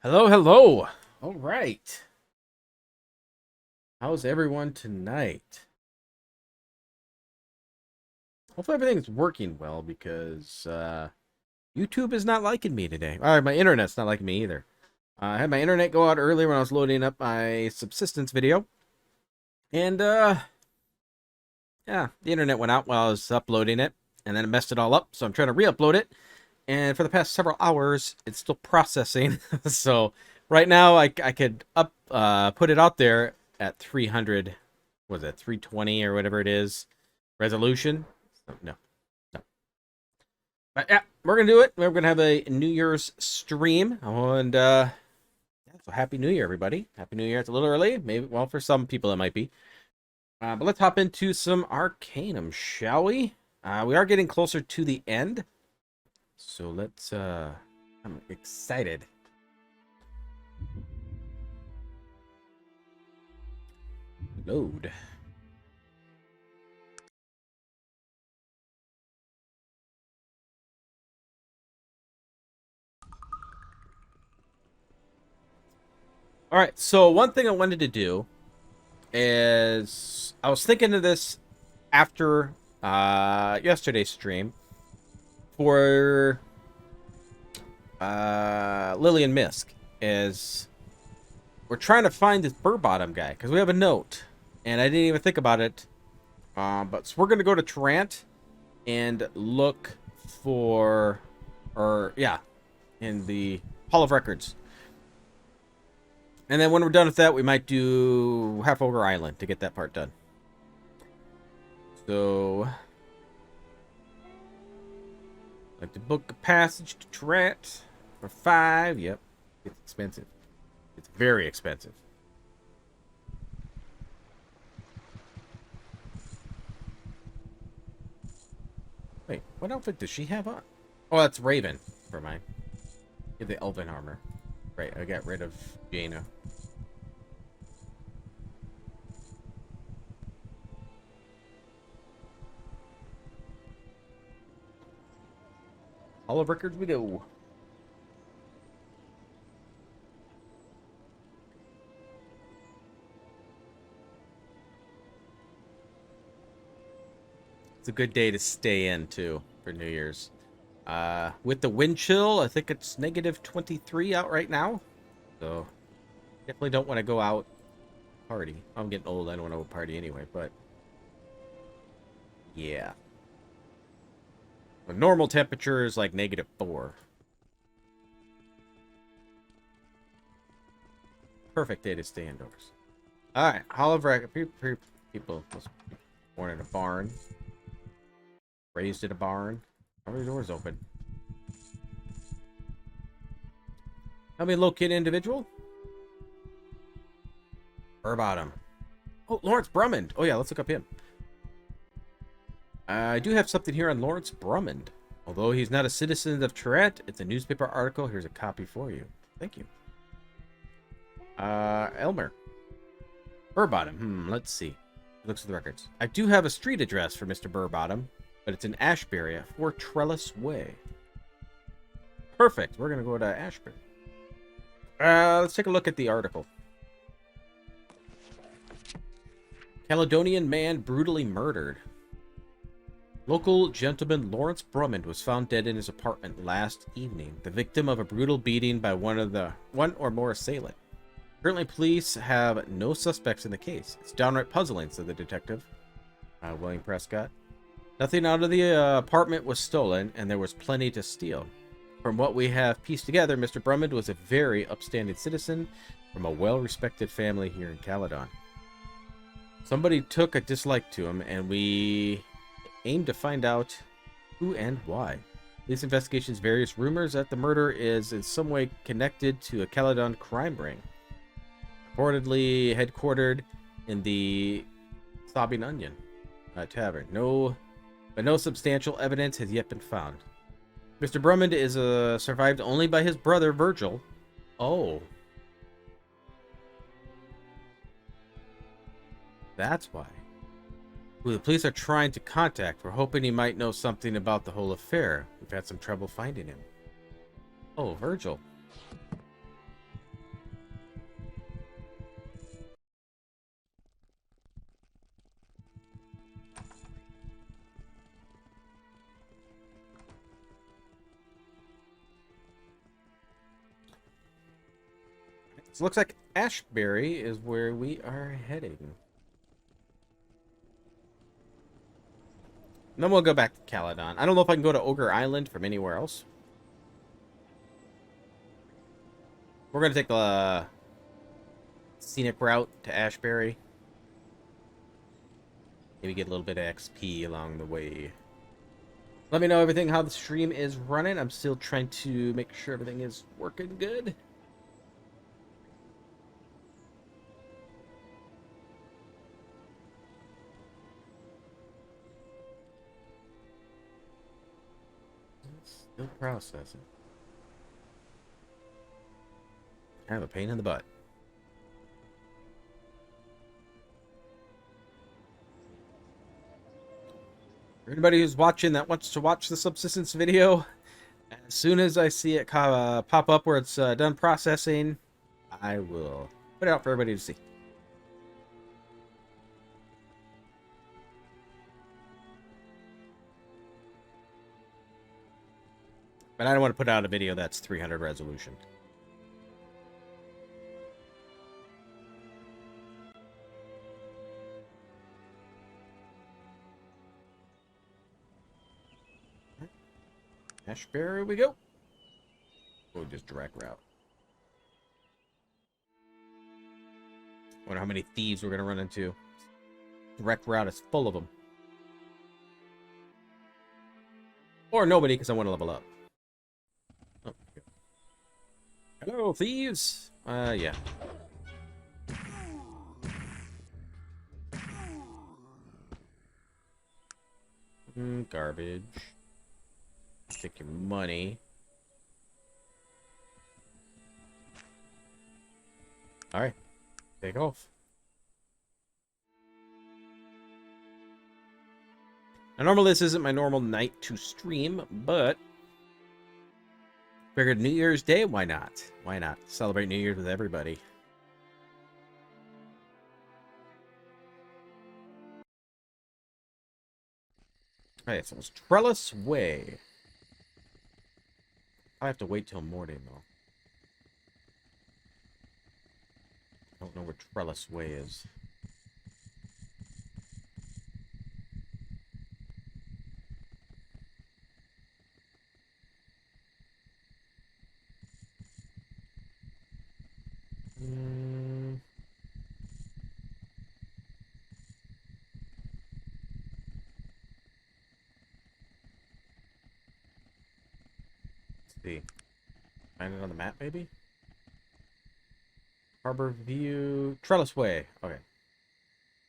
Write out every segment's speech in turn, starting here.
Hello, hello. All right. How's everyone tonight? Hopefully everything's working well because YouTube is not liking me today. All right, my internet's not liking me either. I had my internet go out earlier when I was loading up my subsistence video. And yeah, the internet went out while I was uploading it, and then it messed it all up. So I'm trying to re-upload it. And for the past several hours, it's still processing. So right now I could put it out there at 300, was it 320 or whatever it is, resolution. No, no. But yeah, we're gonna do it. We're gonna have a New Year's stream, and yeah, so Happy New Year, everybody! Happy New Year. It's a little early, maybe. Well, for some people it might be. But let's hop into some Arcanum, shall we? We are getting closer to the end. So let's, I'm excited. Load. All right, so one thing I wanted to do is I was thinking of this after yesterday's stream for Lillian Misk, is we're trying to find this Burbottom guy because we have a note and I didn't even think about it. But so we're gonna go to Tarrant and look for, or yeah, in the Hall of Records. And then when we're done with that, we might do Half Ogre Island to get that part done. So, like to book a passage to Tarrant for 5. Yep, it's expensive. It's very expensive. Wait, what outfit does she have on? Oh, that's Raven for mine. Get the Elven armor. Right, I got rid of Jaina. Hall of Records we go. It's a good day to stay in, too, for New Year's. With the wind chill, I think it's negative 23 out right now. So, definitely don't want to go out party. I'm getting old, I don't want to go party anyway, but yeah. The normal temperature is like negative 4. Perfect day to stay indoors. Alright, Hall of Records. People born in a barn. Raised in a barn. How many doors open? Help me locate individual. Burbottom. Oh, Lawrence Brummond. Oh yeah, let's look up him. I do have something here on Lawrence Brummond. Although he's not a citizen of Tarrant, it's a newspaper article. Here's a copy for you. Thank you. Elmer. Burbottom. Let's see. Looks at the records. I do have a street address for Mr. Burbottom, but it's in Ashbury at 4 Trellis Way. Perfect. We're going to go to Ashbury. Let's take a look at the article. Caledonian man brutally murdered. Local gentleman Lawrence Brummond was found dead in his apartment last evening, the victim of a brutal beating by one or more assailant. Currently, police have no suspects in the case. It's downright puzzling, said the detective, William Prescott. Nothing out of the apartment was stolen, and there was plenty to steal. From what we have pieced together, Mr. Brummond was a very upstanding citizen from a well-respected family here in Caledon. Somebody took a dislike to him, and we aim to find out who and why. These investigations various rumors that the murder is in some way connected to a Caledon crime ring, reportedly headquartered in the Sobbing Onion Tavern. No substantial evidence has yet been found. Mr. Brummond is survived only by his brother Virgil. Oh, that's why. Who the police are trying to contact. We're hoping he might know something about the whole affair. We've had some trouble finding him. Oh, Virgil. So it looks like Ashbury is where we are heading. And then we'll go back to Caledon. I don't know if I can go to Ogre Island from anywhere else. We're going to take the scenic route to Ashbury. Maybe get a little bit of XP along the way. Let me know everything, how the stream is running. I'm still trying to make sure everything is working good. Still processing. I have a pain in the butt. For anybody who's watching that wants to watch the subsistence video, as soon as I see it pop up where it's done processing, I will put it out for everybody to see. But I don't want to put out a video that's 300 resolution. Ashbury we go. We'll just direct route. Wonder how many thieves we're gonna run into. Direct route is full of them. Or nobody, because I want to level up. Oh, okay. Hello, thieves. Yeah. Garbage. Take your money. Alright. Take off. Now, normally this isn't my normal night to stream, but figured New Year's Day, why not? Why not? Celebrate New Year's with everybody. Alright, so it's Trellis Way. I have to wait till morning, though. I don't know where Trellis Way is. Let's see. Find it on the map, maybe? Harbor View. Trellis Way. Okay.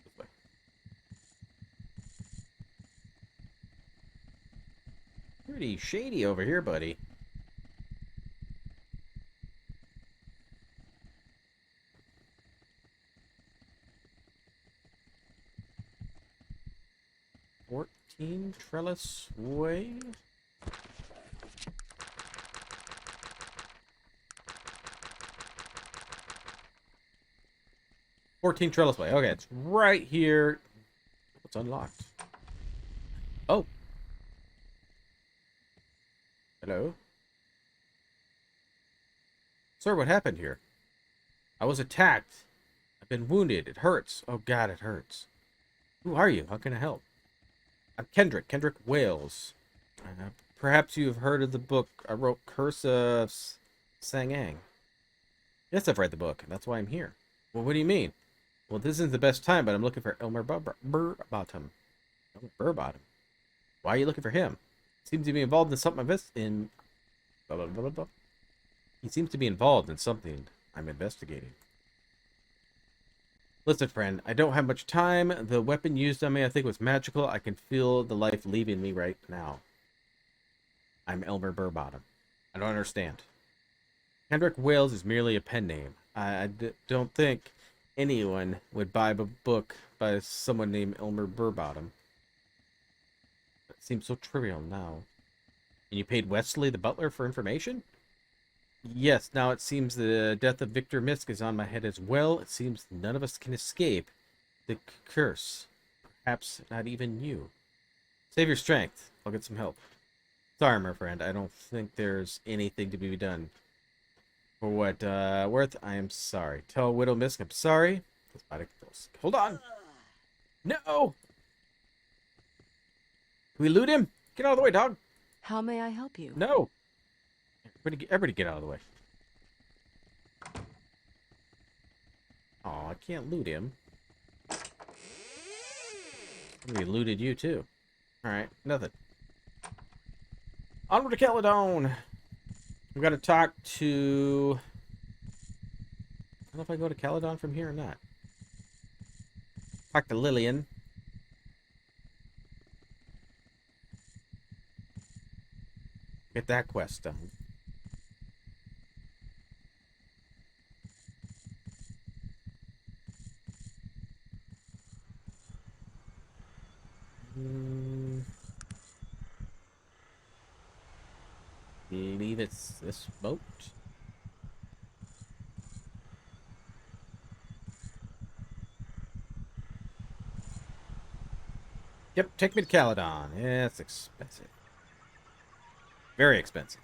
This way. Pretty shady over here, buddy. Trellis Way. Trellis Way. Okay, it's right here. It's unlocked. Oh. Hello? Sir, what happened here? I was attacked. I've been wounded. It hurts. Oh god, it hurts. Who are you? How can I help? I'm Kendrick Wales. Perhaps you have heard of the book I wrote, Curse of Sangang. Yes, I've read the book. That's why I'm here. Well, what do you mean? Well, this isn't the best time, but I'm looking for Elmer Burbottom. Elmer Burbottom? Why are you looking for him? He seems to be involved in something blah, blah, blah, blah. He seems to be involved in something I'm investigating. Listen, friend, I don't have much time. The weapon used on me, I think, was magical. I can feel the life leaving me right now. I'm Elmer Burbottom. I don't understand. Kendrick Wales is merely a pen name. I don't think anyone would buy a book by someone named Elmer Burbottom. It seems so trivial now. And you paid Wesley the butler for information? Yes, now it seems the death of Victor Misk is on my head as well. It seems none of us can escape the curse. Perhaps not even you. Save your strength. I'll get some help. Sorry, my friend. I don't think there's anything to be done. For what worth, I am sorry. Tell Widow Misk I'm sorry. Hold on. No! Can we loot him? Get out of the way, dog. How may I help you? No. Everybody get out of the way. Oh, I can't loot him. We looted you too. Alright, nothing. Onward to Caledon! We gotta talk to... I don't know if I go to Caledon from here or not. Talk to Lillian. Get that quest done. Believe it's this boat. Yep, take me to Caledon. Yeah, it's expensive. Very expensive.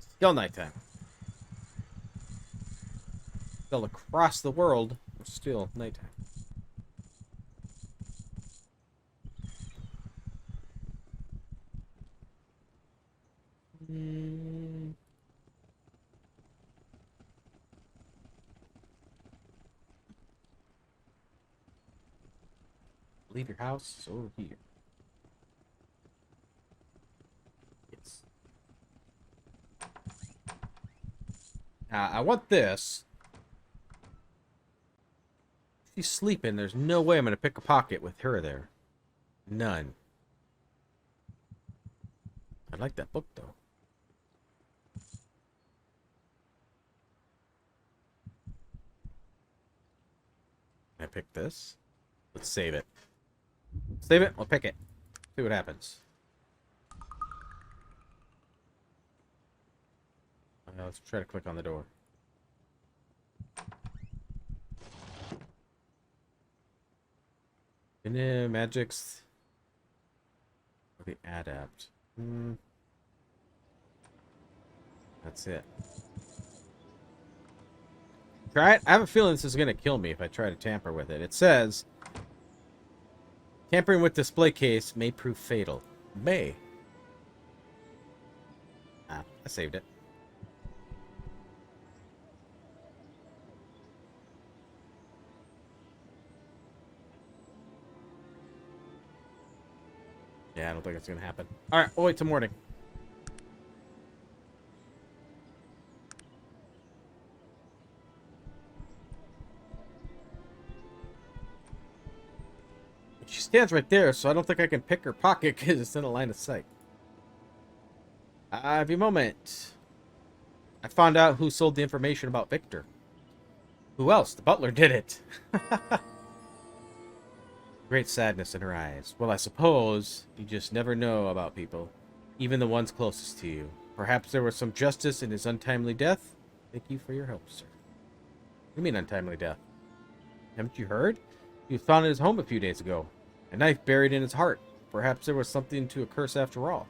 Still nighttime. Still across the world, still nighttime. Leave your house. It's over here. Yes. I want this. She's sleeping. There's no way I'm going to pick a pocket with her there. None. I like that book, though. Can I pick this? Let's save it. Save it. We'll pick it. See what happens. Let's try to click on the door. Magick's the adapt. That's it. Try it. I have a feeling this is gonna kill me if I try to tamper with it. It says tampering with display case may prove fatal. May. I saved it. Yeah, I don't think it's gonna happen. Alright, we'll wait till morning. She stands right there, so I don't think I can pick her pocket because it's in a line of sight. I have a moment. I found out who sold the information about Victor. Who else? The butler did it. Great sadness in her eyes. Well, I suppose you just never know about people, even the ones closest to you. Perhaps there was some justice in his untimely death? Thank you for your help, sir. What do you mean untimely death? Haven't you heard? He was found in his home a few days ago. A knife buried in his heart. Perhaps there was something to a curse after all.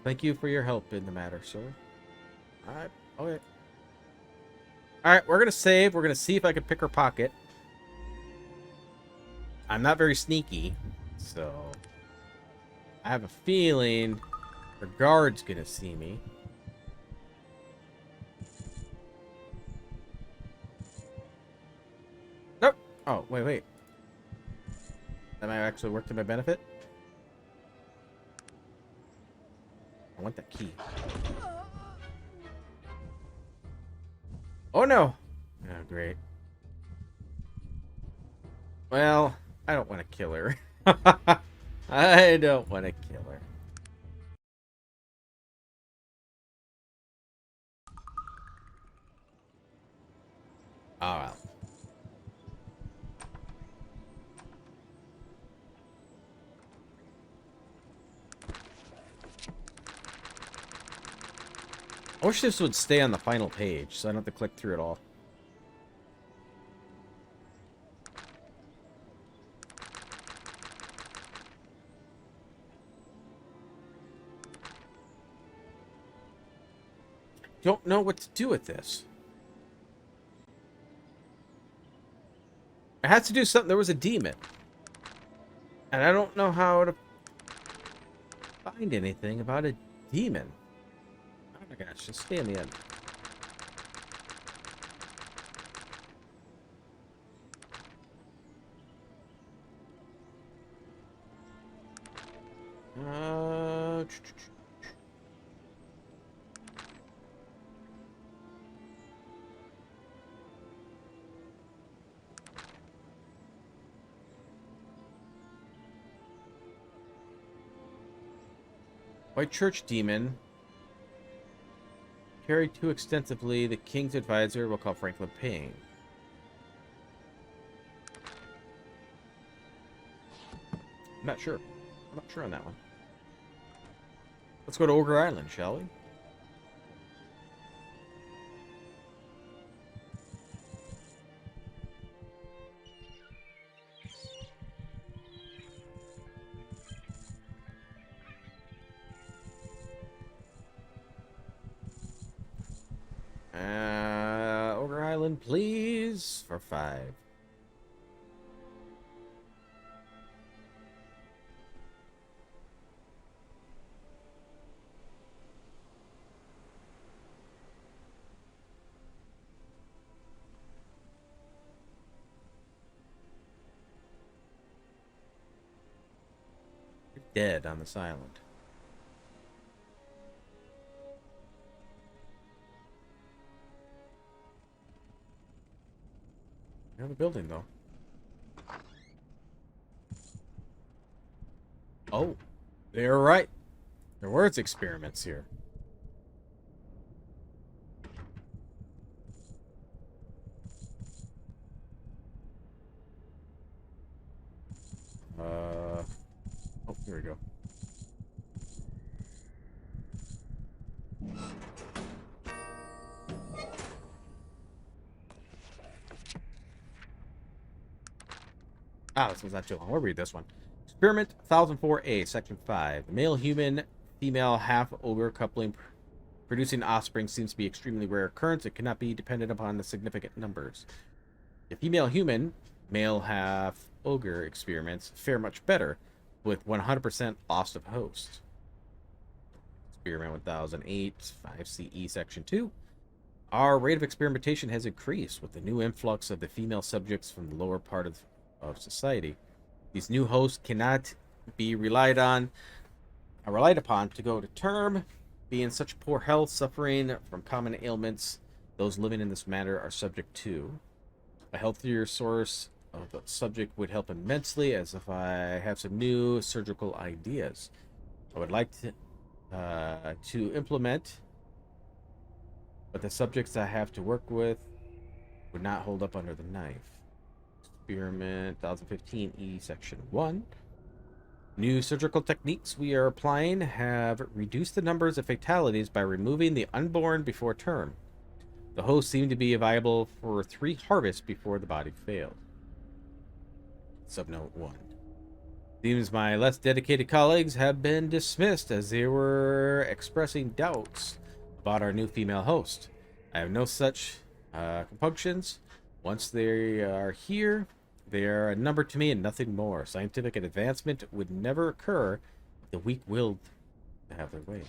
Thank you for your help in the matter, sir. Alright, okay. Alright, we're gonna save. We're gonna see if I can pick her pocket. I'm not very sneaky, so I have a feeling her guard's gonna see me. Nope. Oh, wait. That might actually work to my benefit. I want that key. Oh no! Oh, great. Well, I don't want to kill her. I don't want to kill her. Oh well. I wish this would stay on the final page, so I don't have to click through it all. don't know what to do with this. It has to do something. There was a demon. And I don't know how to find anything about a demon. Oh my gosh, just stay in the end. White Church Demon. Carried too extensively, the King's advisor will call Franklin Payne. I'm not sure. I'm not sure on that one. Let's go to Ogre Island, shall we? Ogre Island, please, for 5. You're dead on this island. You have a building, though. Oh, they're right. There were experiments here. Oh, here we go. Ah, this one's not too long. We'll read this one. Experiment 1004A, Section 5. Male human, female half-ogre coupling producing offspring seems to be extremely rare occurrence. It cannot be dependent upon the significant numbers. The female human, male half-ogre experiments fare much better with 100% loss of host. Experiment 1008, 5 CE, Section 2. Our rate of experimentation has increased with the new influx of the female subjects from the lower part of society. These new hosts cannot be relied upon to go to term. Being such poor health, suffering from common ailments, those living in this manner are subject to. A healthier source of the subject would help immensely, as if I have some new surgical ideas I would like to implement, but the subjects I have to work with would not hold up under the knife. Experiment 1015E, Section 1. New surgical techniques we are applying have reduced the numbers of fatalities by removing the unborn before term. The hosts seem to be viable for 3 harvests before the body failed. Subnote 1. Seems my less dedicated colleagues have been dismissed as they were expressing doubts about our new female host. I have no such compunctions. Once they are here, they are a number to me and nothing more. Scientific advancement would never occur if the weak-willed have their way.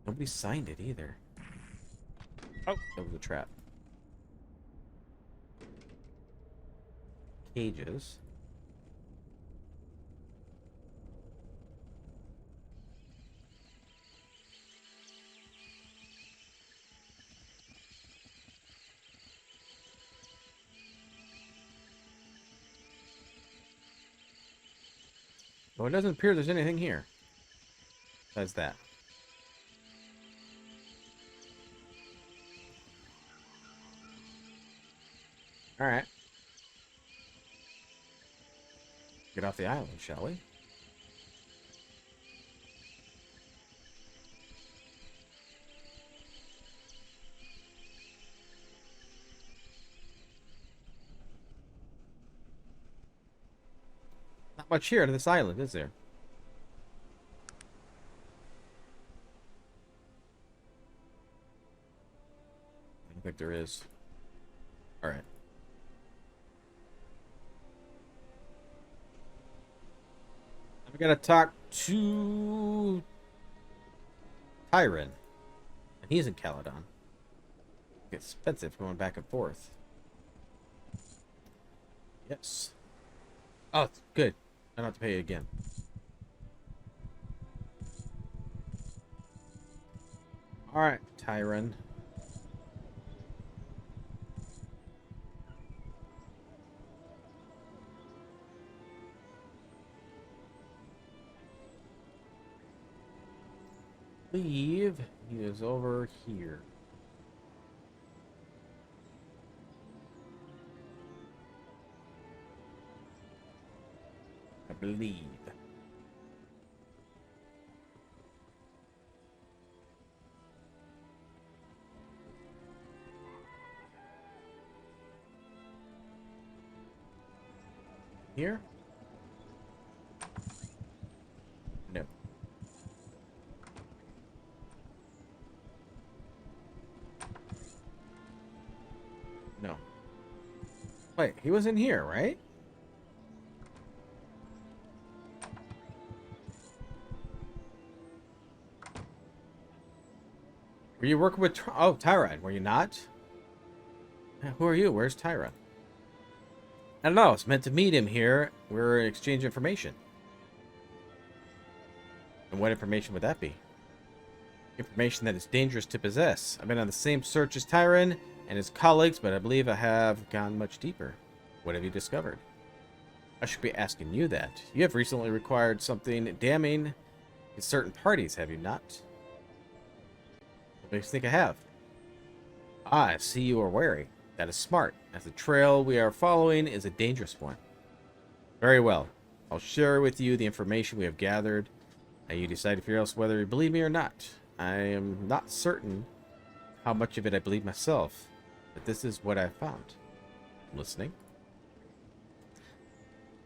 Nobody signed it either. Oh, that was a trap. Cages. Well, it doesn't appear there's anything here. Besides that. Alright. Get off the island, shall we? Not much here on this island, is there? think there is. All right. We gotta talk to Tyron, and he's in Caledon. It's expensive going back and forth. Yes. Oh, good. I don't have to pay it again. All right, Tyron. Leave. He is over here. I believe. Here? No. No. Wait, he was in here, right? Were you working with... Oh, Tyron, were you not? Who are you? Where's Tyron? I don't know. I was meant to meet him here. We're exchanging information. And what information would that be? Information that is dangerous to possess. I've been on the same search as Tyron and his colleagues, but I believe I have gone much deeper. What have you discovered? I should be asking you that. You have recently required something damning to certain parties, have you not? What makes you think I have? Ah, I see you are wary. That is smart, as the trail we are following is a dangerous one. Very well. I'll share with you the information we have gathered, and you decide if you're else whether you believe me or not. I am not certain how much of it I believe myself, but this is what I found. I'm listening.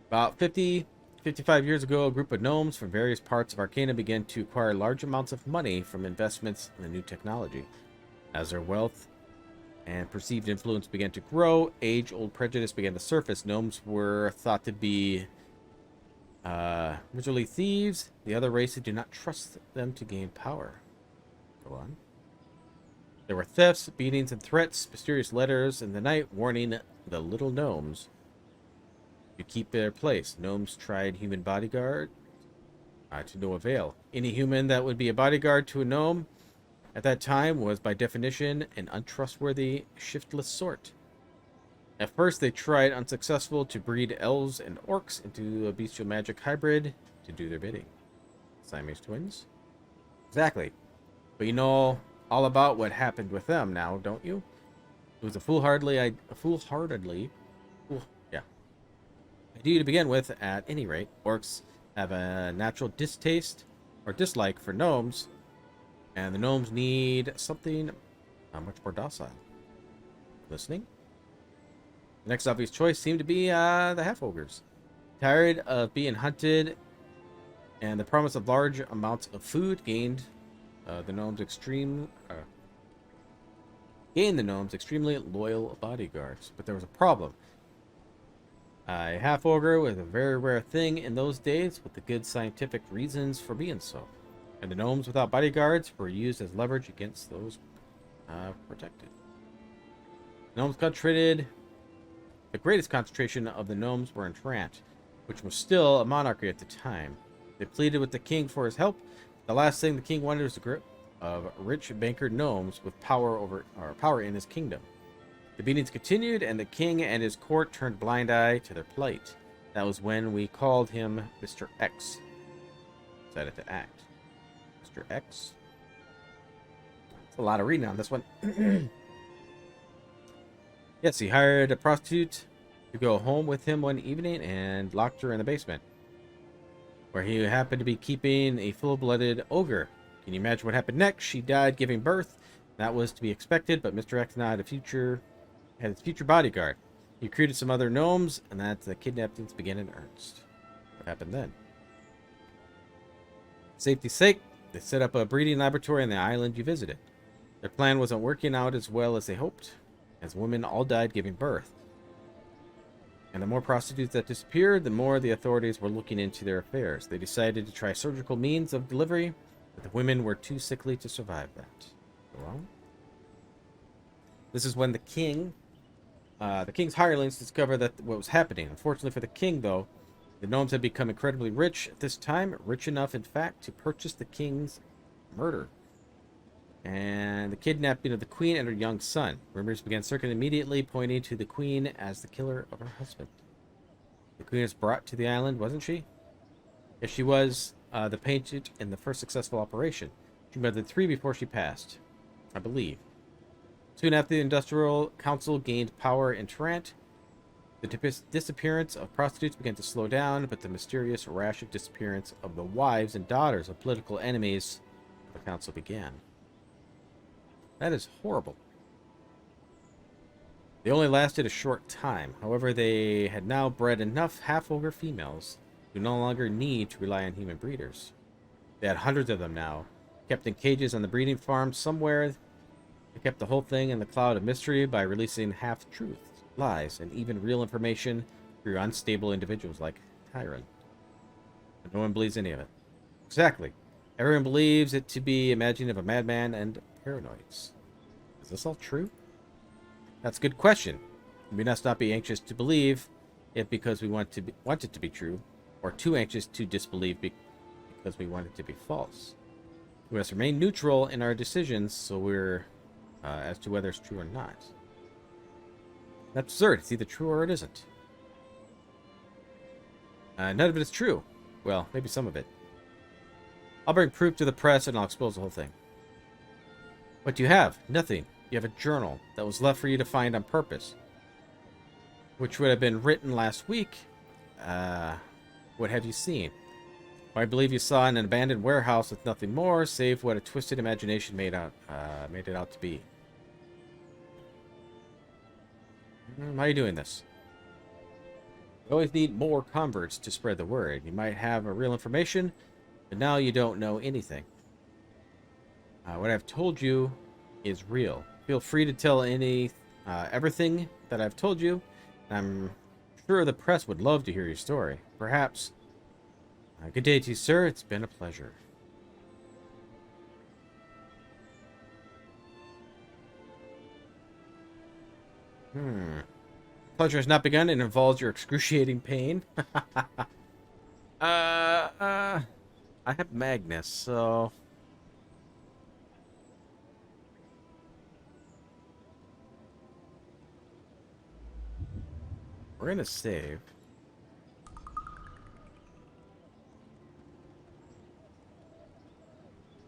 About 55 years ago, a group of gnomes from various parts of Arcanum began to acquire large amounts of money from investments in the new technology. As their wealth and perceived influence began to grow, age-old prejudice began to surface. Gnomes were thought to be miserly thieves. The other races do not trust them to gain power. Go on. There were thefts, beatings, and threats, mysterious letters in the night warning the little gnomes to keep their place. Gnomes tried human bodyguard to no avail. Any human that would be a bodyguard to a gnome at that time was by definition an untrustworthy, shiftless sort. At first they tried unsuccessful to breed elves and orcs into a bestial magic hybrid to do their bidding. Siamese twins? Exactly. But you know all about what happened with them now, don't you? It was a foolhardily idea to begin with. At any rate, orcs have a natural distaste or dislike for gnomes, and the gnomes need something much more docile. Listening? The next obvious choice seemed to be the half-ogres. Tired of being hunted and the promise of large amounts of food gained the gnomes extremely loyal bodyguards. But there was a problem. A half-ogre was a very rare thing in those days, with the good scientific reasons for being so. And the gnomes without bodyguards were used as leverage against those protected. Gnomes concentrated. The greatest concentration of the gnomes were in Trant, which was still a monarchy at the time. They pleaded with the king for his help. The last thing the king wanted was a grip of rich banker gnomes with power in his kingdom. The beatings continued, and the king and his court turned blind eye to their plight. That was when we called him Mr. X. Decided to act. Mr. X. That's a lot of reading on this one. Yes, he hired a prostitute to go home with him one evening and locked her in the basement, where he happened to be keeping a full-blooded ogre. Can you imagine what happened next? She died giving birth. That was to be expected, but Mr. X now had his future bodyguard. He recruited some other gnomes, and that's the kidnappings began in earnest. What happened then? For safety's sake, they set up a breeding laboratory on the island you visited. Their plan wasn't working out as well as they hoped, as women all died giving birth. And the more prostitutes that disappeared, the more the authorities were looking into their affairs. They decided to try surgical means of delivery, but the women were too sickly to survive that. Well, this is when the king's hirelings discovered that what was happening. Unfortunately for the king, though, the gnomes had become incredibly rich at this time, rich enough, in fact, to purchase the king's murder and the kidnapping of the queen and her young son. Rumors began circulating immediately, pointing to the queen as the killer of her husband. The queen was brought to the island, wasn't she? Yes, she was the patient in the first successful operation. She murdered 3 before she passed, I believe. Soon after, the Industrial Council gained power in Tarant. The disappearance of prostitutes began to slow down, but the mysterious rash of disappearance of the wives and daughters of political enemies of the council began. That is horrible. They only lasted a short time. However, they had now bred enough half-ogre females who no longer need to rely on human breeders. They had hundreds of them now, kept in cages on the breeding farm somewhere. They kept the whole thing in the cloud of mystery by releasing half-truths, lies, and even real information through unstable individuals like Tyron. But no one believes any of it. Exactly. Everyone believes it to be imagining of a madman and paranoids. Is this all true? That's a good question. We must not be anxious to believe it because we want it to be true, or too anxious to disbelieve because we want it to be false. We must remain neutral in our decisions, so we're as to whether it's true or not. That's absurd. It's either true or it isn't. None of it is true. Well, maybe some of it. I'll bring proof to the press and I'll expose the whole thing. What do you have? Nothing. You have a journal that was left for you to find on purpose, which would have been written last week. What have you seen? Well, I believe you saw an abandoned warehouse with nothing more, save what a twisted imagination made it out to be. How are you doing this? You always need more converts to spread the word. You might have a real information, but now you don't know anything. What I've told you is real. Feel free to tell everything that I've told you. I'm sure the press would love to hear your story. Perhaps. Good day to you, sir. It's been a pleasure. Pleasure has not begun. It involves your excruciating pain. I have Magnus, so... we're gonna save.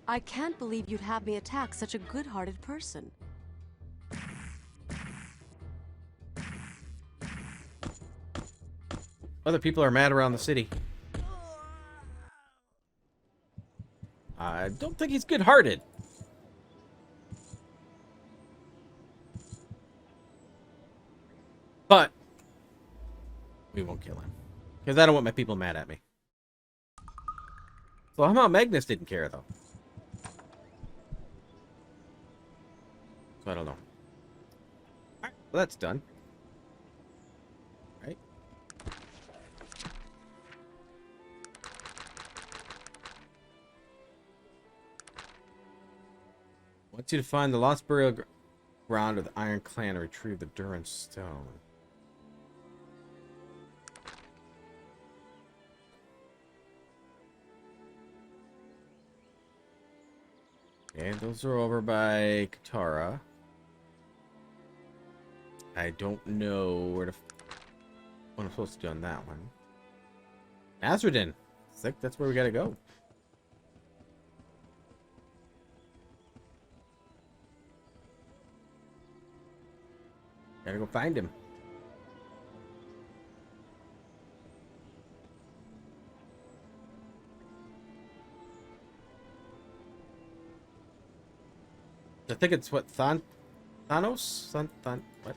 I can't believe you'd have me attack such a good-hearted person. Other people are mad around the city. I don't think he's good-hearted. But we won't kill him. Because I don't want my people mad at me. So how about Magnus didn't care, though? So I don't know. Alright, well that's done. Right. I want you to find the lost burial ground of the Iron Clan and retrieve the Duran Stone. Okay, those are over by Katara. I don't know what I'm supposed to do on that one. Azradin. I think that's where we gotta go. Gotta go find him. I think it's what Thanos? What?